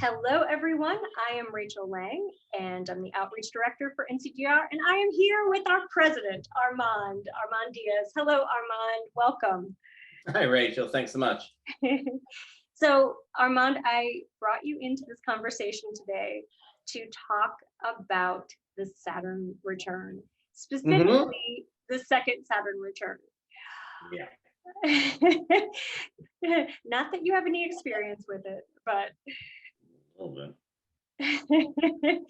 Hello, everyone. I am Rachel Lang, and I'm the Outreach Director for NCGR, and I am here with our President, Armand Diaz. Hello, Armand. Welcome. Hi, Rachel. Thanks so much. So, Armand, I brought you into this conversation today to talk about the Saturn return, specifically the second Saturn return. Yeah. Not that you have any experience with it, but A little bit.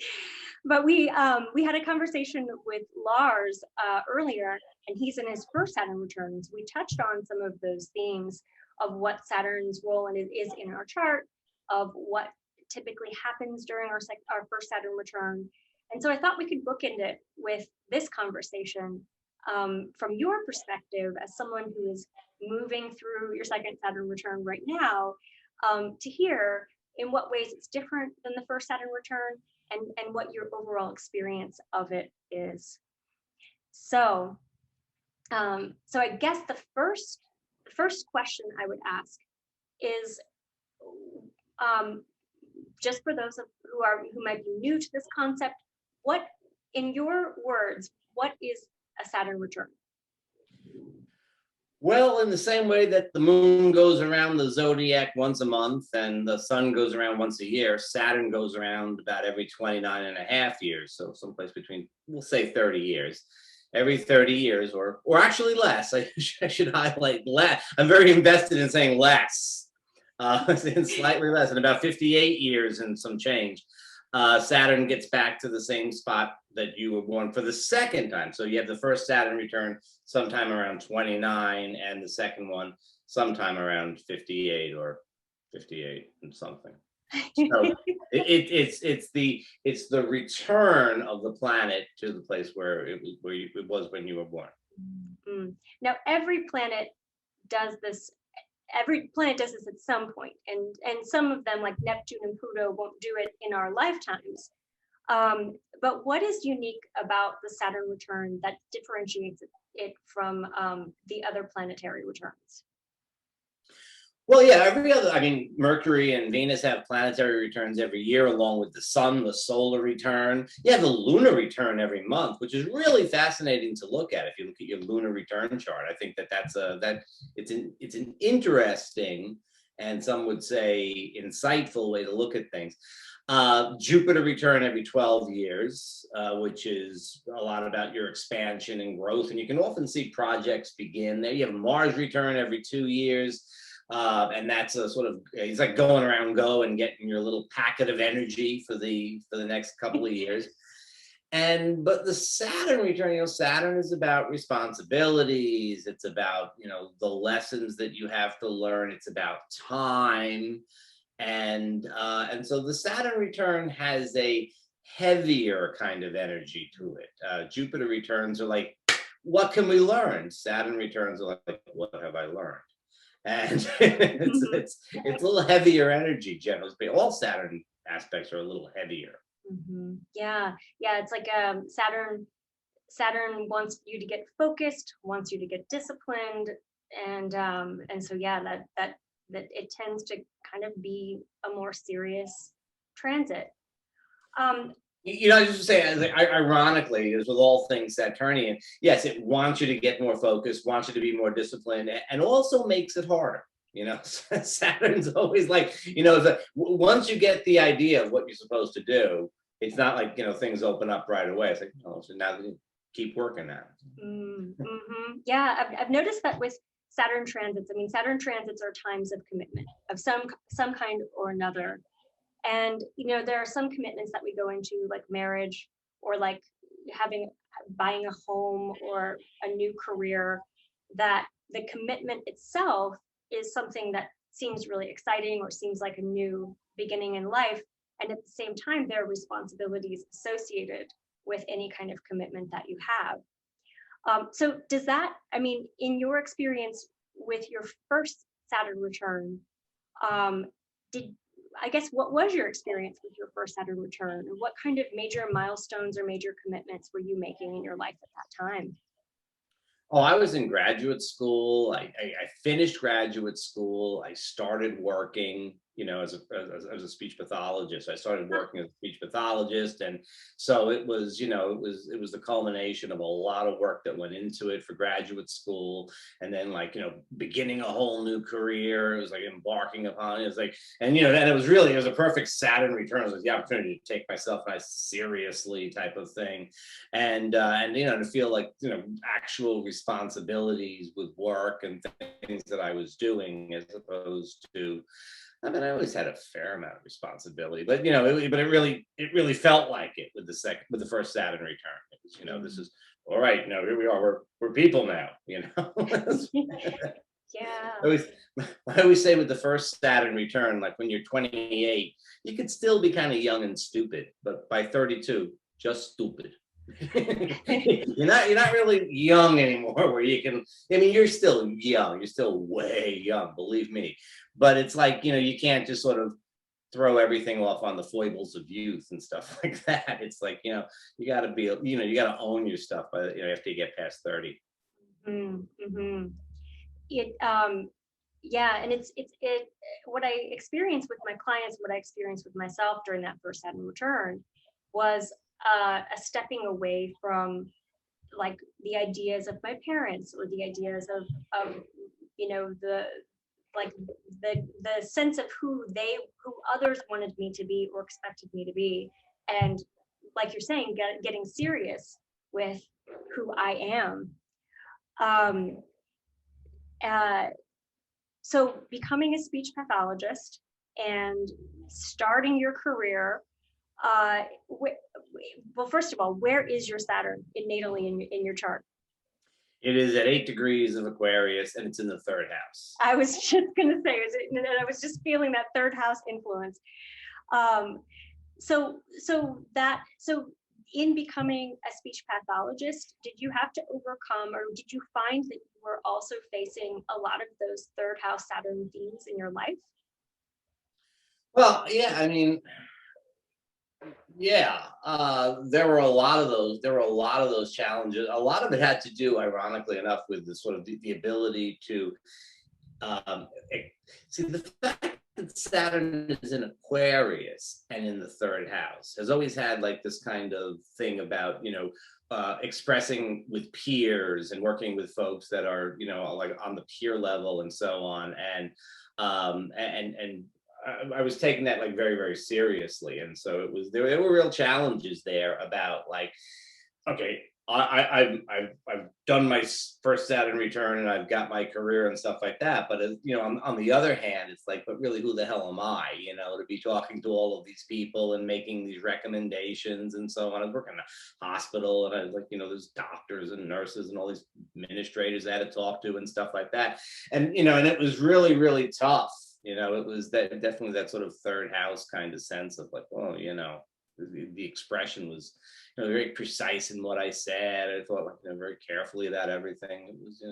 but we had a conversation with Lars earlier, and he's in his first Saturn returns. We touched on some of those themes of what Saturn's role is in our chart, of what typically happens during our first Saturn return. And so I thought we could bookend it with this conversation from your perspective as someone who is moving through your second Saturn return right now, to hear in what ways it's different than the first Saturn return and what your overall experience of it is. So, so I guess the first question I would ask is, just for those who might be new to this concept, what, in your words, what is a Saturn return? Well, in the same way that the moon goes around the zodiac once a month and the sun goes around once a year, Saturn goes around about every 29 and a half years. So someplace between, we'll say 30 years. Every 30 years, or actually less. I should highlight less. I'm very invested in saying less. Slightly less, in about 58 years and some change. Saturn gets back to the same spot that you were born for the second time. So you have the first Saturn return sometime around 29, and the second one sometime around 58 or 58 and something. So it's the return of the planet to the place where it was when you were born. Mm-hmm. Now every planet does this. Every planet does this at some point, and some of them, like Neptune and Pluto, won't do it in our lifetimes. But what is unique about the Saturn return that differentiates it from the other planetary returns? Well, yeah, Mercury and Venus have planetary returns every year, along with the sun, the solar return. You have the lunar return every month, which is really fascinating to look at. If you look at your lunar return chart, I think it's an interesting, and some would say insightful, way to look at things. Jupiter return every 12 years, which is a lot about your expansion and growth, and you can often see projects begin there. You have Mars return every 2 years. And that's a sort of, it's like going around go and getting your little packet of energy for the next couple of years. But the Saturn return, Saturn is about responsibilities. It's about, the lessons that you have to learn. It's about time. And so the Saturn return has a heavier kind of energy to it. Jupiter returns are like, what can we learn? Saturn returns are like, what have I learned? And it's a little heavier energy, generally. All Saturn aspects are a little heavier. Mm-hmm. Yeah, it's like Saturn wants you to get focused, wants you to get disciplined, and so that it tends to kind of be a more serious transit. I just say, ironically, as with all things Saturnian, yes, it wants you to get more focused, wants you to be more disciplined, and also makes it harder. Saturn's always like, once you get the idea of what you're supposed to do, it's not like, things open up right away. It's like, so now you keep working at it. Mm-hmm. Yeah, I've noticed that with Saturn transits. Saturn transits are times of commitment of some kind or another. And, there are some commitments that we go into, like marriage, or like buying a home or a new career, that the commitment itself is something that seems really exciting or seems like a new beginning in life. And at the same time, there are responsibilities associated with any kind of commitment that you have. So does that, in your experience with your first Saturn return, what was your experience with your first Saturn return? And what kind of major milestones or major commitments were you making in your life at that time? Oh, I was in graduate school. I finished graduate school. I started working. as a speech pathologist. I started working as a speech pathologist, and so it was the culmination of a lot of work that went into it for graduate school, and then beginning a whole new career. It was like embarking upon it. It was like, and then it was a perfect Saturn return. It was the opportunity to take myself nice seriously type of thing, and to feel like actual responsibilities with work and things that I was doing, as opposed to, I mean, I always had a fair amount of responsibility, but it really felt like it with the first Saturn return. It was, this is all right. No, here we are. We're people now. Yeah. I always say with the first Saturn return, like when you're 28, you could still be kind of young and stupid, but by 32, just stupid. You're not really young anymore, where you can, I mean, you're still young, you're still way young, believe me, but it's like, you can't just sort of throw everything off on the foibles of youth and stuff like that. It's like, you got to be, you got to own your stuff, but after you get past 30. Mm-hmm. Yeah, and it's what I experienced with my clients, what I experienced with myself during that first Saturn return was a stepping away from like the ideas of my parents, or the ideas of the like the sense of who others wanted me to be or expected me to be, and like you're saying, getting serious with who I am. So becoming a speech pathologist and starting your career, well, first of all, where is your Saturn natally in your chart? It is at 8 degrees of Aquarius, and it's in the 3rd house. I was just gonna say, I was just feeling that 3rd house influence. So in becoming a speech pathologist, did you have to overcome, or did you find that you were also facing a lot of those 3rd house Saturn themes in your life? Well, yeah, I mean, yeah, there were a lot of those. There were a lot of those challenges. A lot of it had to do, ironically enough, with the sort of the ability to see the fact that Saturn is in Aquarius and in the 3rd house has always had like this kind of thing about expressing with peers and working with folks that are like on the peer level and so on, and I was taking that like very, very seriously. And so there were real challenges there about like, okay, I've done my first Saturn return and I've got my career and stuff like that. But on the other hand, it's like, but really, who the hell am I, to be talking to all of these people and making these recommendations and so on. I was working in a hospital, and I was like, there's doctors and nurses and all these administrators I had to talk to and stuff like that. And, and it was really, really tough. It was definitely that sort of 3rd house kind of sense of like, oh, the expression was very precise in what I said. I thought like very carefully about everything. It was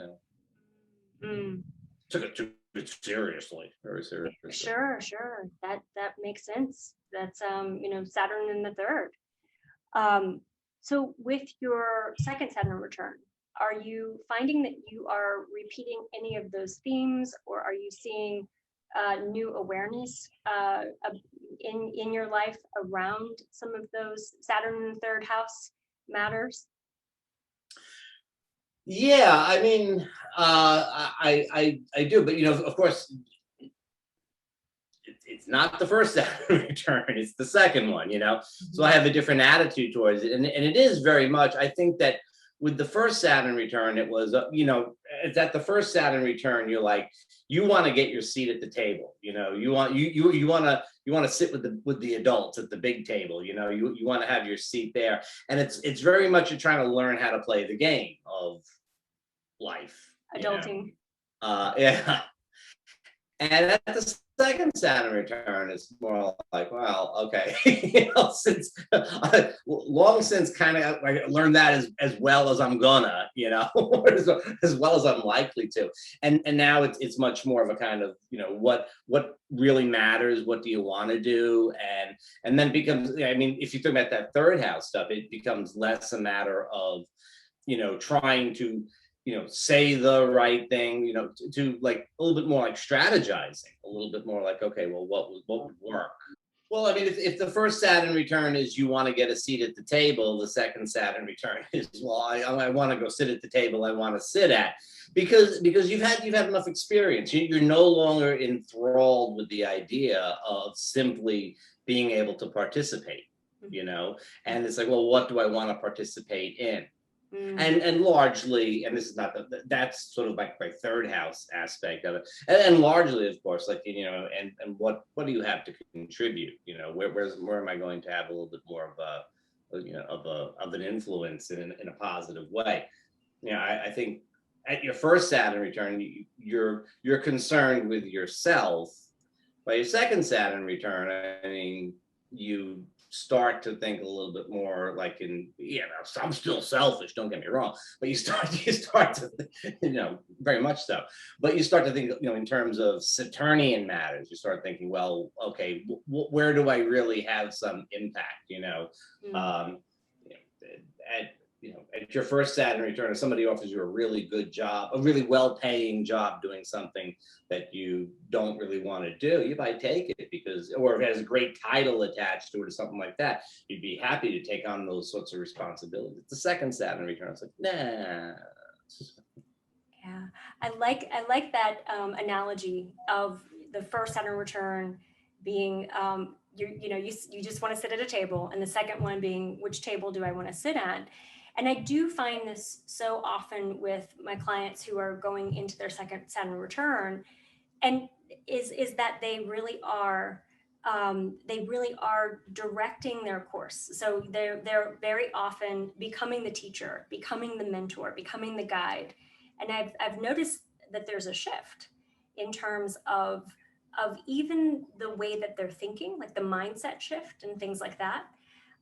took it seriously, very seriously. Sure. That makes sense. That's Saturn in the 3rd. So with your 2nd Saturn return, are you finding that you are repeating any of those themes, or are you seeing new awareness in your life around some of those Saturn in the 3rd house matters? Yeah, I mean, I do, but of course, it's not the first Saturn return; it's the second one. So I have a different attitude towards it, and it is very much. I think that with the first Saturn return, it was it's at the first Saturn return, you're like, you want to get your seat at the table. You want to sit with the adults at the big table. You want to have your seat there, and it's very much you're trying to learn how to play the game of life, Adulting. Yeah. And at the second Saturn return, it's more like, well, okay, since long since kind of I learned that as well as I'm gonna, as well as I'm likely to, and now it's much more of a kind of what really matters, what do you want to do, and then becomes, I mean, if you think about that 3rd house stuff, it becomes less a matter of trying to say the right thing, to like a little bit more like strategizing, a little bit more like, okay, well, what would work? Well, I mean, if the first Saturn return is you want to get a seat at the table, the second Saturn return is, well, I want to go sit at the table I want to sit at, because you've had enough experience. You're no longer enthralled with the idea of simply being able to participate, and it's like, well, what do I want to participate in? And largely, and this is not that's sort of like my third house aspect of it, and largely, of course, like, and what do you have to contribute? Where am I going to have a little bit more of an influence in a positive way? I think at your first Saturn return, you're concerned with yourself. By your second Saturn return, I mean, you start to think a little bit more like I'm still selfish, don't get me wrong, but you start to, very much so, but you start to think, in terms of Saturnian matters. You start thinking, well, okay, where do I really have some impact, at your first Saturn return, if somebody offers you a really good job, a really well-paying job doing something that you don't really want to do, you might take it or if it has a great title attached to it or something like that, you'd be happy to take on those sorts of responsibilities. The second Saturn return, it's like, nah. Yeah, I like that analogy of the first Saturn return being you just want to sit at a table, and the second one being, which table do I want to sit at? And I do find this so often with my clients who are going into their second Saturn return, and is that they really are directing their course. So they're very often becoming the teacher, becoming the mentor, becoming the guide. And I've noticed that there's a shift in terms of even the way that they're thinking, like the mindset shift and things like that.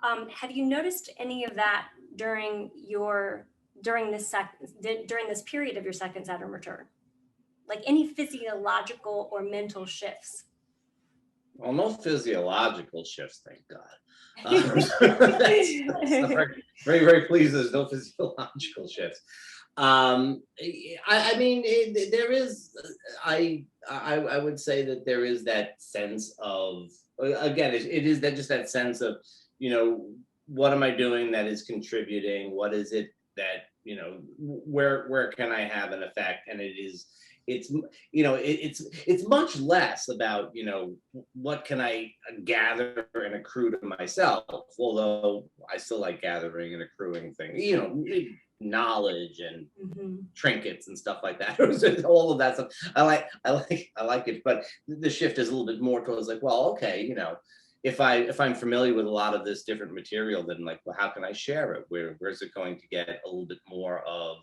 Have you noticed any of that during this period of your second Saturn return? Like any physiological or mental shifts? Well, no physiological shifts, thank God. That's very, very pleased there's no physiological shifts. I mean, there is, I would say that there is that sense of, again, it is that just that sense of, what am I doing that is contributing? What is it that, where can I have an effect? And it's much less about, what can I gather and accrue to myself, although I still like gathering and accruing things, knowledge and trinkets and stuff like that. All of that stuff. I like it, but the shift is a little bit more towards like, well, okay, if I'm familiar with a lot of this different material, then like, well, how can I share it? Where's it going to get a little bit more of,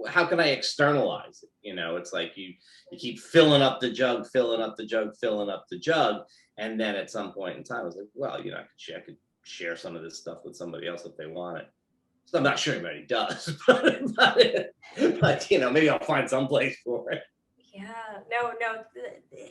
how can I externalize it? It's like you keep filling up the jug, and then at some point in time, I was like, well, I could share some of this stuff with somebody else if they want it. So I'm not sure anybody does, but maybe I'll find some place for it. Yeah, no,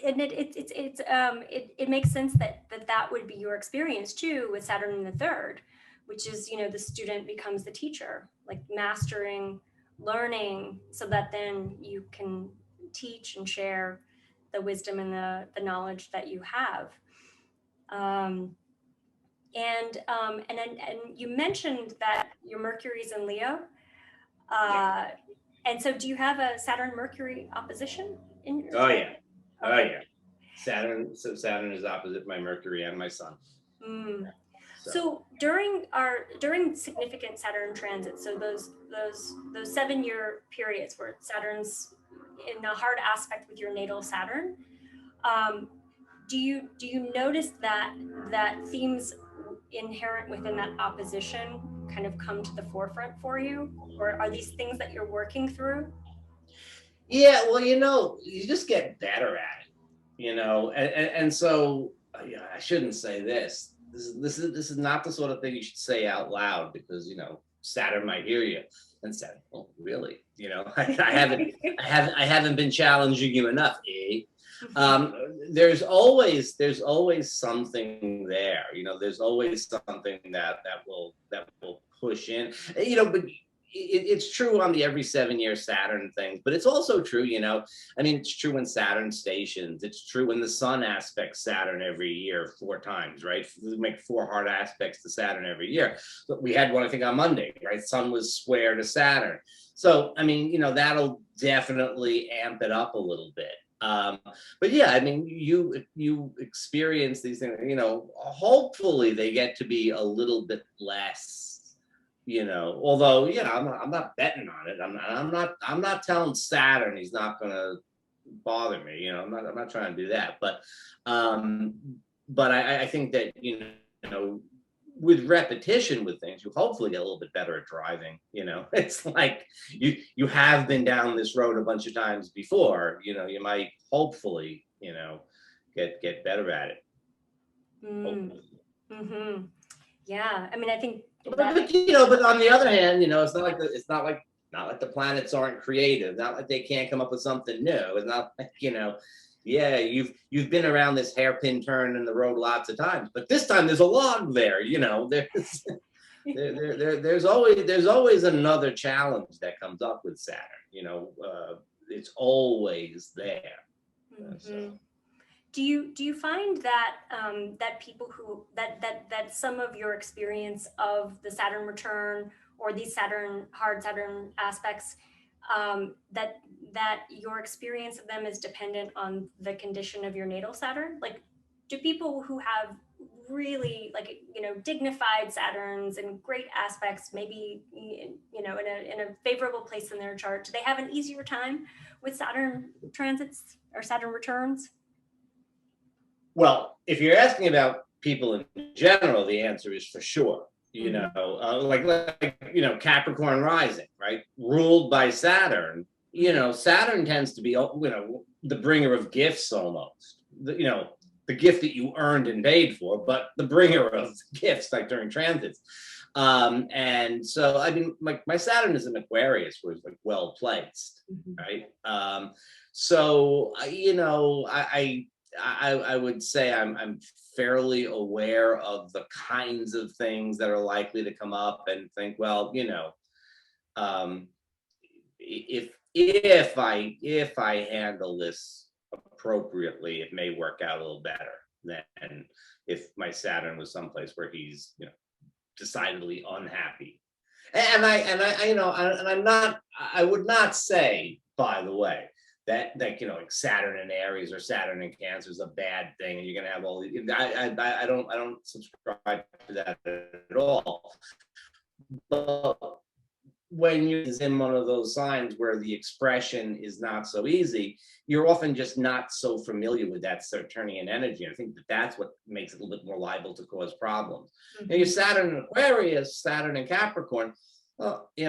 and it makes sense that would be your experience too with Saturn in the third, which is, the student becomes the teacher, like mastering, learning, so that then you can teach and share the wisdom and the knowledge that you have. And you mentioned that your Mercury's in Leo. And so do you have a Saturn Mercury opposition in your chart? Yeah. Okay. Oh yeah. Saturn is opposite my Mercury and my Sun. So during significant Saturn transits, so those 7-year periods where Saturn's in a hard aspect with your natal Saturn, do you notice that themes inherent within that opposition kind of come to the forefront for you, or are these things that you're working through? Yeah, well, you just get better at it, and so I shouldn't say this. This is not the sort of thing you should say out loud, because Saturn might hear you and say, "Oh, really? I haven't been challenging you enough, eh?" There's always something there. There's always something that will push in. But it's true on the every 7-year Saturn thing, but it's also true, I mean, it's true in Saturn stations. It's true when the sun aspects Saturn every year 4 times, right? We make 4 hard aspects to Saturn every year. But we had one, I think, on Monday, right? Sun was square to Saturn. So, I mean, that'll definitely amp it up a little bit. But yeah, I mean, you experience these things, hopefully they get to be a little bit less, although, I'm not betting on it. I'm not telling Saturn he's not going to bother me. I'm not trying to do that. But I think that, with repetition with things, you hopefully get a little bit better at driving. It's like you have been down this road a bunch of times before. You might hopefully get better at it. Mm-hmm. Yeah, I mean, I think but on the other hand, it's not like the planets aren't creative. Not like they can't come up with something new. It's not like yeah, you've been around this hairpin turn in the road lots of times, but this time there's a log there. There's always another challenge that comes up with Saturn. It's always there. Mm-hmm. Do you find that that people who that some of your experience of the Saturn return or these hard Saturn aspects, that your experience of them is dependent on the condition of your natal Saturn? Like, do people who have really dignified Saturns and great aspects, maybe in a favorable place in their chart, do they have an easier time with Saturn transits or Saturn returns? Well, if you're asking about people in general, the answer is for sure. Like Capricorn rising, right? Ruled by Saturn. Saturn tends to be, the bringer of gifts almost. The gift that you earned and paid for, but the bringer of gifts, like during transits. And so, I mean, my Saturn is in Aquarius, where it's like well placed, right? So, I would say I'm fairly aware of the kinds of things that are likely to come up, and think, well, if I handle this appropriately, it may work out a little better than if my Saturn was someplace where he's decidedly unhappy. And I would not say, by the way, that like Saturn in Aries or Saturn in Cancer is a bad thing, and you're gonna have all these. I don't subscribe to that at all. But when you're in one of those signs where the expression is not so easy, you're often just not so familiar with that Saturnian energy. I think that's what makes it a little bit more liable to cause problems. And your Saturn in Aquarius, Saturn in Capricorn,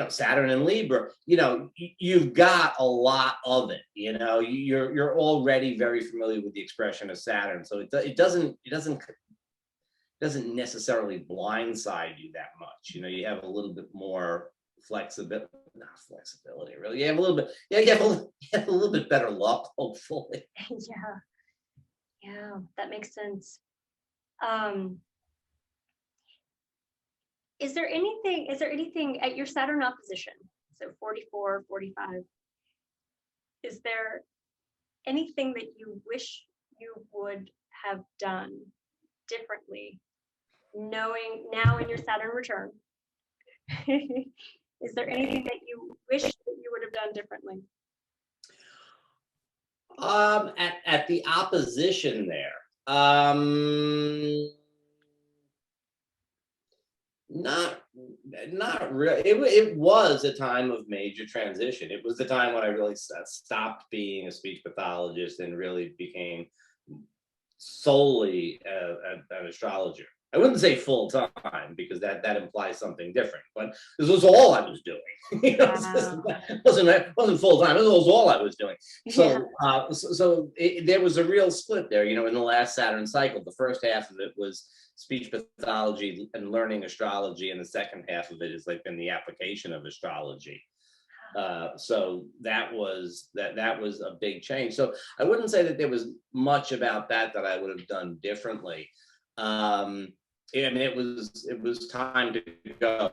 Saturn in Libra, you've got a lot of it. You're already very familiar with the expression of Saturn, so it doesn't necessarily blindside you that much. You have a little bit more flexibility, really. You have a little bit, you have a little bit better luck, hopefully. Yeah, that makes sense. Is there anything at your Saturn opposition, so 44, 45, is there anything that you wish you would have done differently, knowing now in your Saturn return? Is there anything that you wish that you would have done differently? At the opposition there, not really. It was a time of major transition. It was the time when I really stopped being a speech pathologist and really became solely an astrologer. I wouldn't say full time, because that implies something different, but this was all I was doing. It wasn't full time. This was all I was doing. So, there was a real split there. In the last Saturn cycle, the first half of it was speech pathology and learning astrology, and the second half of it is like in the application of astrology. So that was a big change. So I wouldn't say that there was much about that I would have done differently. I mean, it was time to go.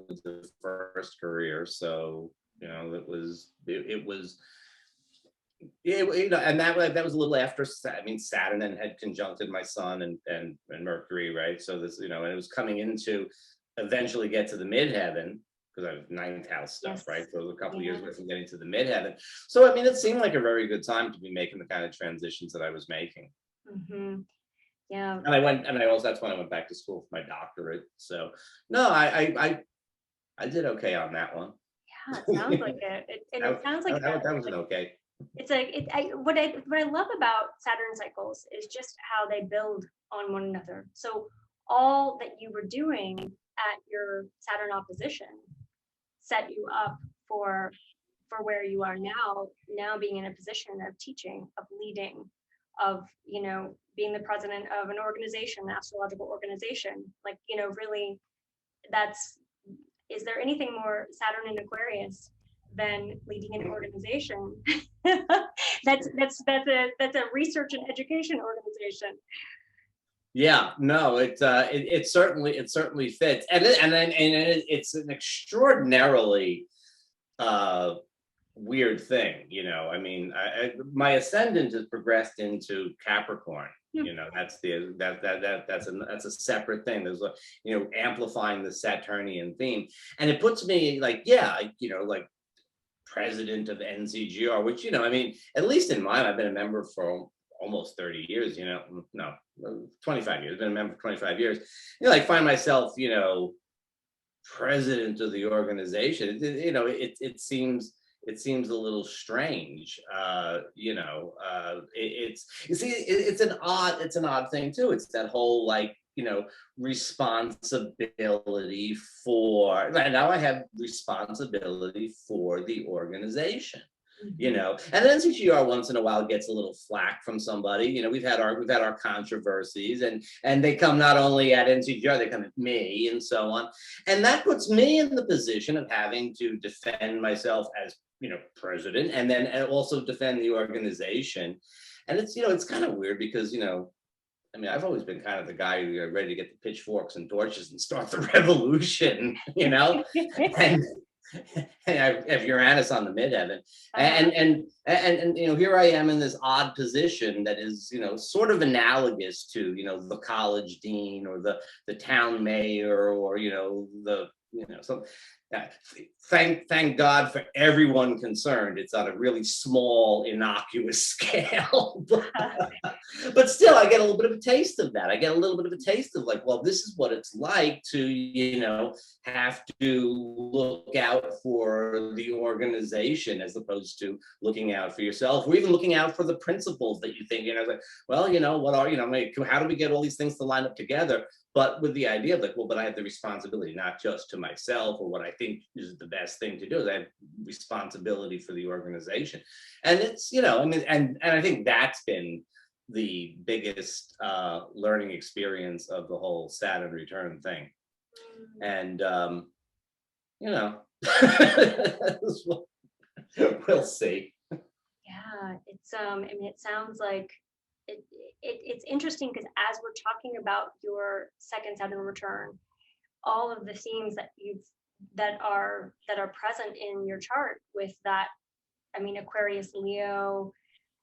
with the first career. So, and that was a little after, I mean, Saturn then had conjuncted my sun and Mercury, right? So this, and it was coming into eventually get to the midheaven, because I have ninth house stuff, Yes. right? So it was a couple of years Yeah. away from getting to the midheaven. So, I mean, it seemed like a very good time to be making the kind of transitions that I was making. Mm-hmm. Yeah. And that's when I went back to school for my doctorate. So, no, I did okay on that one. Yeah, it sounds like it. It sounds like that was an okay. It's like what I love about Saturn cycles is just how they build on one another. So all that you were doing at your Saturn opposition set you up for where you are now being in a position of teaching, of leading, of being the president of an organization, an astrological organization. Like, really, is there anything more Saturn in Aquarius than leading an organization? that's a research and education organization. Yeah, no, it certainly fits, and it's an extraordinarily weird thing, I mean, my ascendant has progressed into Capricorn. That's a separate thing. There's amplifying the Saturnian theme, and it puts me like like president of NCGR, which I mean, at least in mine, I've been a member for almost 30 years. No, 25 years. I've been a member for 25 years. Like find myself president of the organization. It seems a little strange. It's an odd thing too. It's that whole responsibility for, now I have responsibility for the organization. And then NCGR once in a while gets a little flack from somebody. We've had our controversies, and they come not only at NCGR, they come at me and so on. And that puts me in the position of having to defend myself as president, and then also defend the organization. And it's kind of weird because I mean, I've always been kind of the guy who ready to get the pitchforks and torches and start the revolution, and I have Uranus on the midheaven, and here I am in this odd position that is sort of analogous to the college dean or the town mayor or so. Thank God for everyone concerned. It's on a really small, innocuous scale, but still, I get a little bit of a taste of that. I get a little bit of a taste of well, this is what it's like to have to look out for the organization as opposed to looking out for yourself, or even looking out for the principles that you think well, what are how do we get all these things to line up together? But with the idea of but I have the responsibility not just to myself or what I think is the best thing to do. I have responsibility for the organization, and it's I mean, and I think that's been the biggest learning experience of the whole Saturn return thing, and we'll see. Yeah, it's I mean, it sounds like it's interesting because as we're talking about your second Saturn return, all of the themes that are present in your chart with that, I mean, Aquarius, Leo,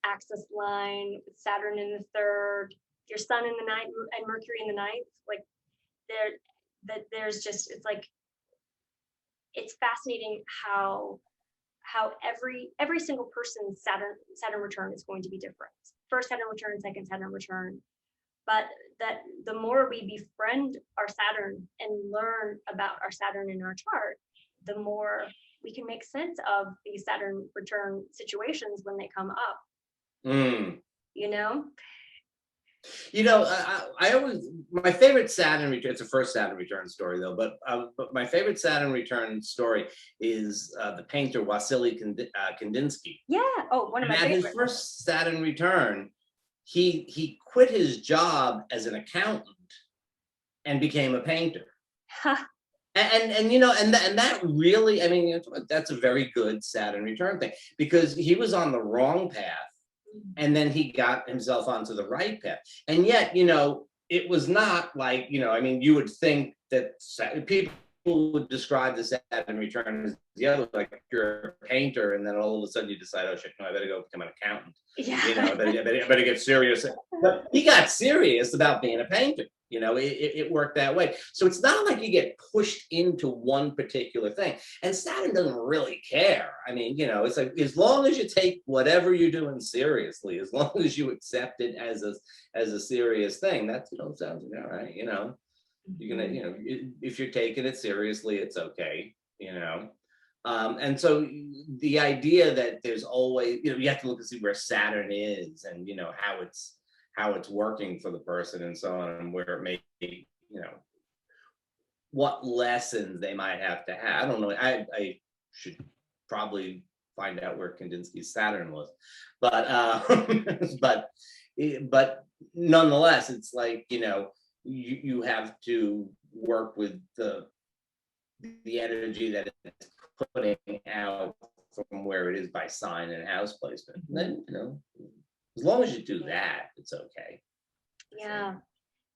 axis line, Saturn in the third, your sun in the ninth, and Mercury in the ninth, there's just, it's fascinating how every single person's Saturn return is going to be different. First Saturn return, second Saturn return, but that the more we befriend our Saturn and learn about our Saturn in our chart, the more we can make sense of these Saturn return situations when they come up. I always, my favorite Saturn return, it's a first Saturn return story though, but my favorite Saturn return story is the painter Wassily Kandinsky. Yeah, one of my favorites. At his first Saturn return, he quit his job as an accountant and became a painter. And that really, I mean, that's a very good Saturn return thing, because he was on the wrong path. And then he got himself onto the right path. And yet, it was not like, I mean, you would think that people would describe the Saturn return as the other, like you're a painter, and then all of a sudden you decide, oh shit, no, I better go become an accountant. Yeah. You know, I better get serious. But he got serious about being a painter. You know, it worked that way. So it's not like you get pushed into one particular thing. And Saturn doesn't really care. I mean, you know, it's like as long as you take whatever you're doing seriously, as long as you accept it as a serious thing, that's, you know, sounds all right. You know, you're gonna, you know, if you're taking it seriously, it's okay. You know. And so the idea that there's always, you know, you have to look and see where Saturn is, and you know how it's working for the person and so on, and where it may be, you know, what lessons they might have to have. I don't know. I should probably find out where Kandinsky's Saturn was, but but nonetheless, it's like, you know, you have to work with the energy that it's putting out from where it is by sign and house placement. And then, you know, as long as you do that, it's okay. Yeah,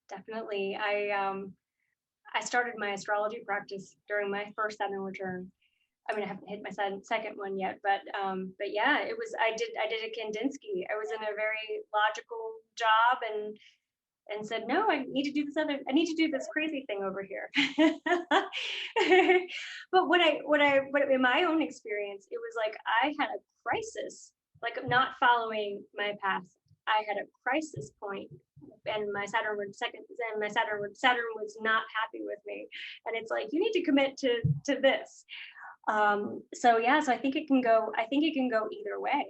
definitely. I started my astrology practice during my first Saturn return. I mean, I haven't hit my second one yet, but yeah, I did a Kandinsky. I was in a very logical job and said, no, I need to do this crazy thing over here. But what in my own experience, it was like I had a crisis, like not following my path. I had a crisis point, and my Saturn was not happy with me, and it's like, you need to commit to this. So yeah, so I think it can go either way.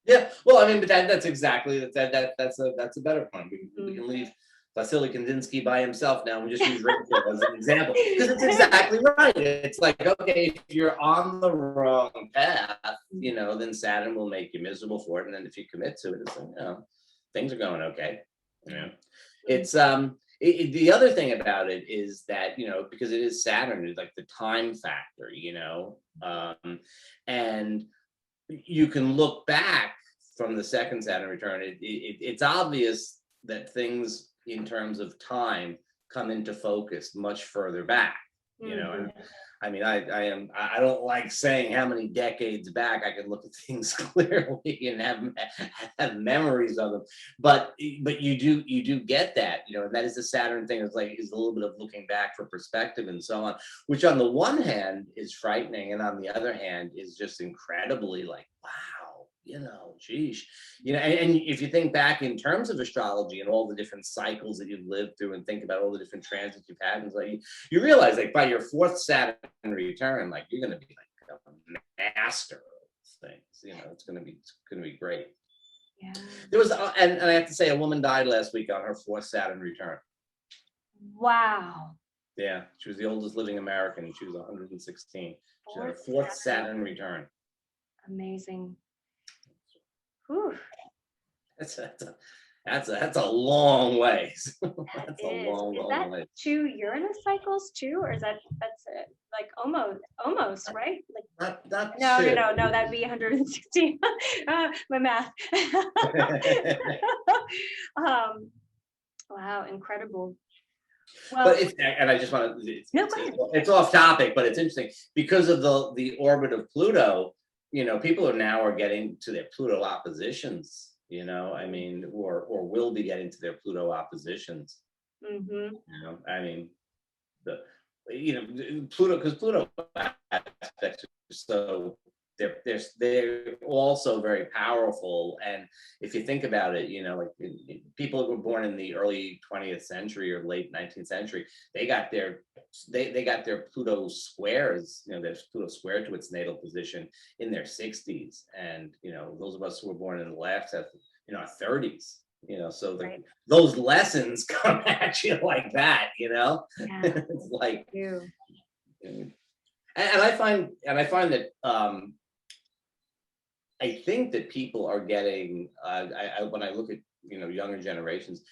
Yeah, well, I mean, but that's exactly that's a better point. We can leave Vasily Kandinsky by himself now and just use Rachel as an example, because it's exactly right. It's like, okay, if you're on the wrong path, you know, then Saturn will make you miserable for it, and then if you commit to it, it's like, you know, things are going okay. You know, it's the other thing about it is that, you know, because it is Saturn, it's like the time factor, you know, and you can look back from the second Saturn return. It's obvious that things in terms of time come into focus much further back. You know, and I mean, I don't like saying how many decades back I can look at things clearly and have memories of them, but you do get that, you know, and that is the Saturn thing. Is like, is a little bit of looking back for perspective and so on, which on the one hand is frightening, and on the other hand is just incredibly like, wow, you know, geez, you know, and if you think back in terms of astrology and all the different cycles that you've lived through, and think about all the different transits you've had, and like you realize, like, by your fourth Saturn return, like, you're going to be like a master of things. You know, it's going to be great. Yeah. There was, and I have to say, a woman died last week on her fourth Saturn return. Wow. Yeah, she was the oldest living American. She was 116. She had her fourth Saturn return. Amazing. Whew. That's a long ways. That's a long way. 2 Uranus cycles too, or that's it? Like almost, right? Like not no, two. no, that'd be 116. My math. Wow, incredible. Well, but and I just want to. It's off topic, but it's interesting because of the orbit of Pluto. You know, people are getting to their Pluto oppositions. You know, I mean, or will be getting to their Pluto oppositions. You know, I mean, Pluto, because Pluto aspects are so they're also very powerful. And if you think about it, you know, like people who were born in the early 20th century or late 19th century, they got their Pluto squares, you know, there's Pluto square to its natal position in their 60s. And, you know, those of us who were born in the last, you know, our 30s, you know, so those lessons come at you like that, you know. Yeah. It's like, and I find that I think that people are getting, when I look at, you know, younger generations,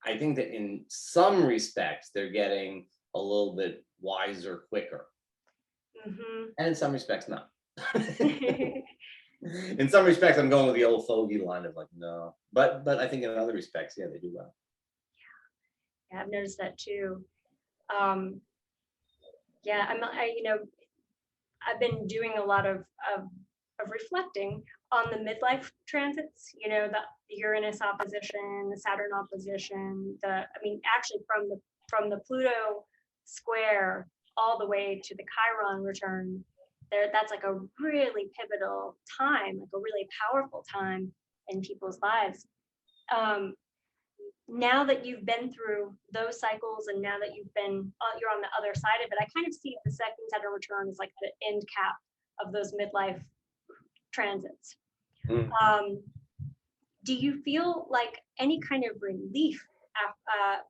I think that in some respects they're getting a little bit wiser quicker, and in some respects not. In some respects, I'm going with the old fogey line of like, no, but I think in other respects, yeah, they do well. Yeah, I've noticed that too. Yeah, I've been doing a lot of reflecting on the midlife transits, the Uranus opposition, the Saturn opposition, actually from the Pluto square all the way to the Chiron return, that's like a really pivotal time, like a really powerful time in people's lives. Now that you've been through those cycles, and now that you're on the other side of it, I kind of see the second Saturn return as like the end cap of those midlife transits. Mm. Do you feel like any kind of relief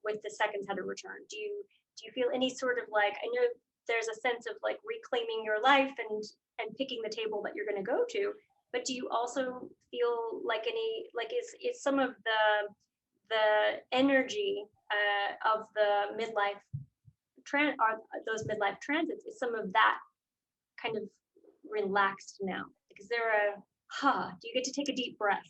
with the second Saturn return? Do you feel any sort of, like, I know there's a sense of like reclaiming your life and picking the table that you're going to go to, but do you also feel like is some of the energy of the midlife or those midlife transits, is some of that kind of relaxed now? Is there do you get to take a deep breath?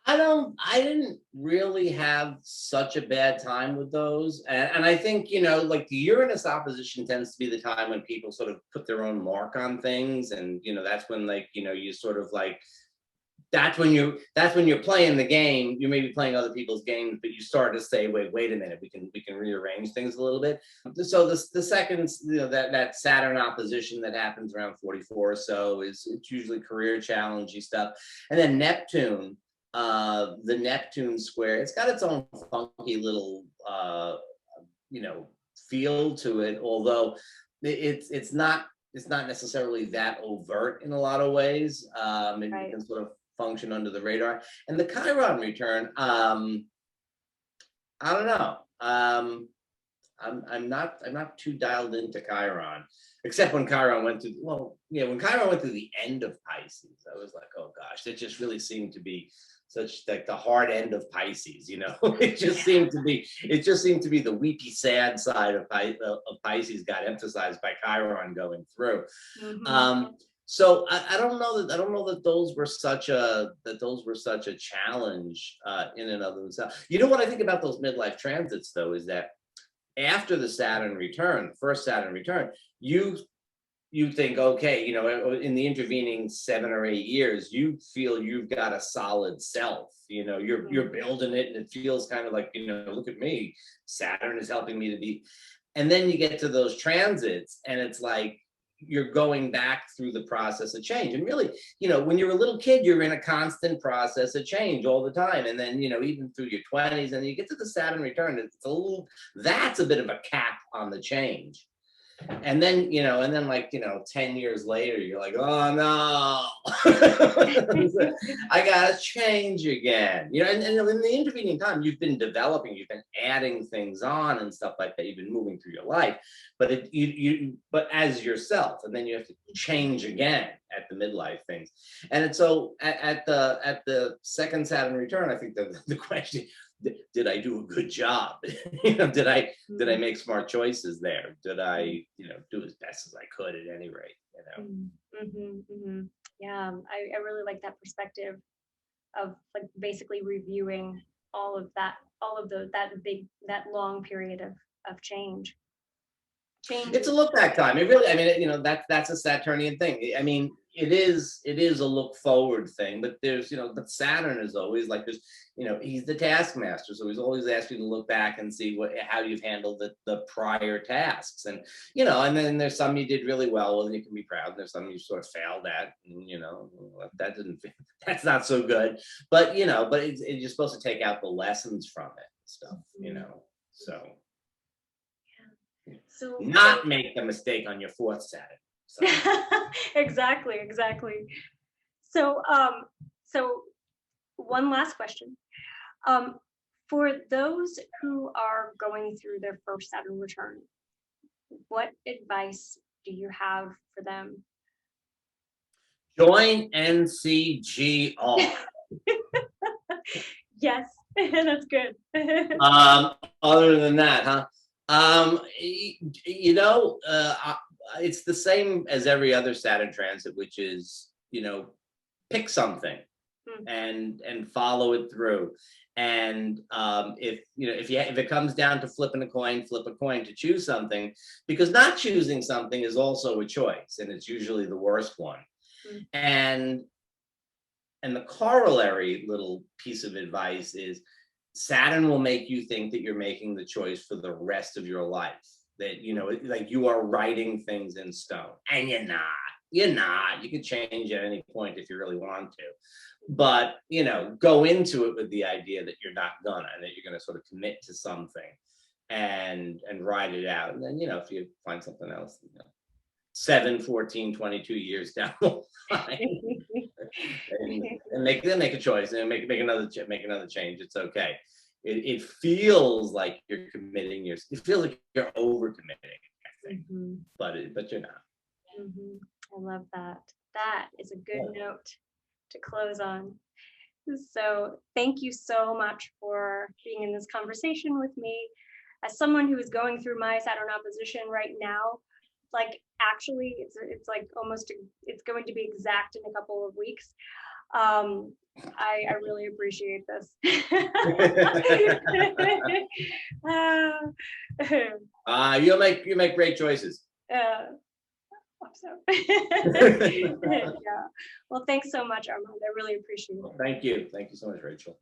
I didn't really have such a bad time with those. And I think, like the Uranus opposition tends to be the time when people sort of put their own mark on things. And, that's when, like, you sort of like, that's when you're playing the game. You may be playing other people's games, but you start to say, wait a minute, we can rearrange things a little bit. So the second, that Saturn opposition that happens around 44 or so it's usually career challenging stuff. And then Neptune, the Neptune square, it's got its own funky little feel to it, although it's not necessarily that overt in a lot of ways. And right. You can sort of function under the radar. And the Chiron return, I don't know. I'm not too dialed into Chiron, except when Chiron went to when Chiron went to the end of Pisces, I was like, oh gosh, it just really seemed to be such like the hard end of Pisces, it just seemed to be the weepy, sad side of Pisces got emphasized by Chiron going through. Mm-hmm. So I don't know that those were such a challenge in and of themselves. What I think about those midlife transits though is that after the Saturn return, first Saturn return, you think, okay, in the intervening 7 or 8 years, you feel you've got a solid self. You're building it, and it feels kind of like, look at me, Saturn is helping me to be. And then you get to those transits, and it's like you're going back through the process of change. And really, when you're a little kid, you're in a constant process of change all the time. And then, even through your 20s, and you get to the Saturn return, that's a bit of a cap on the change. And then, like, 10 years later, you're like, oh no, I gotta change again. And in the intervening time, you've been developing, you've been adding things on and stuff like that. You've been moving through your life, but but as yourself, and then you have to change again at the midlife things. And so at the second Saturn return, I think the question, did I do a good job? Did I make smart choices there? Did I, do as best as I could at any rate? Yeah, I really like that perspective of like basically reviewing all of that long period of change. It's a look back time. It really, that's a Saturnian thing. I mean, it is a look forward thing, but there's, but Saturn is always like this, he's the taskmaster. So he's always asking you to look back and see how you've handled the prior tasks. And, and then there's some you did really well and you can be proud. And there's some you sort of failed at, and, that's not so good, but, you're supposed to take out the lessons from it and stuff, so. So not make the mistake on your fourth Saturn. So. Exactly. So, one last question. For those who are going through their first Saturn return, what advice do you have for them? Join NCGR. Yes, that's good. Other than that, huh? It's the same as every other Saturn transit, which is, pick something, and follow it through. And if it comes down to flipping a coin, flip a coin to choose something, because not choosing something is also a choice, and it's usually the worst one. And the corollary little piece of advice is Saturn will make you think that you're making the choice for the rest of your life, that, like you are writing things in stone, and you're not. You can change at any point if you really want to, but go into it with the idea that you're not gonna, and that you're gonna sort of commit to something and ride it out. And then, if you find something else, 7, 14, 22 years down the line, and make a choice and make another change. It's okay. It feels like you're committing. It feels like you're overcommitting, I think, but you're not. I love that. That is a good note to close on. So thank you so much for being in this conversation with me. As someone who is going through my Saturn opposition right now, like actually it's like it's going to be exact in a couple of weeks. I really appreciate this. You make great choices. So. Yeah. Well, thanks so much, Armand. I really appreciate it. Thank you so much, Rachel.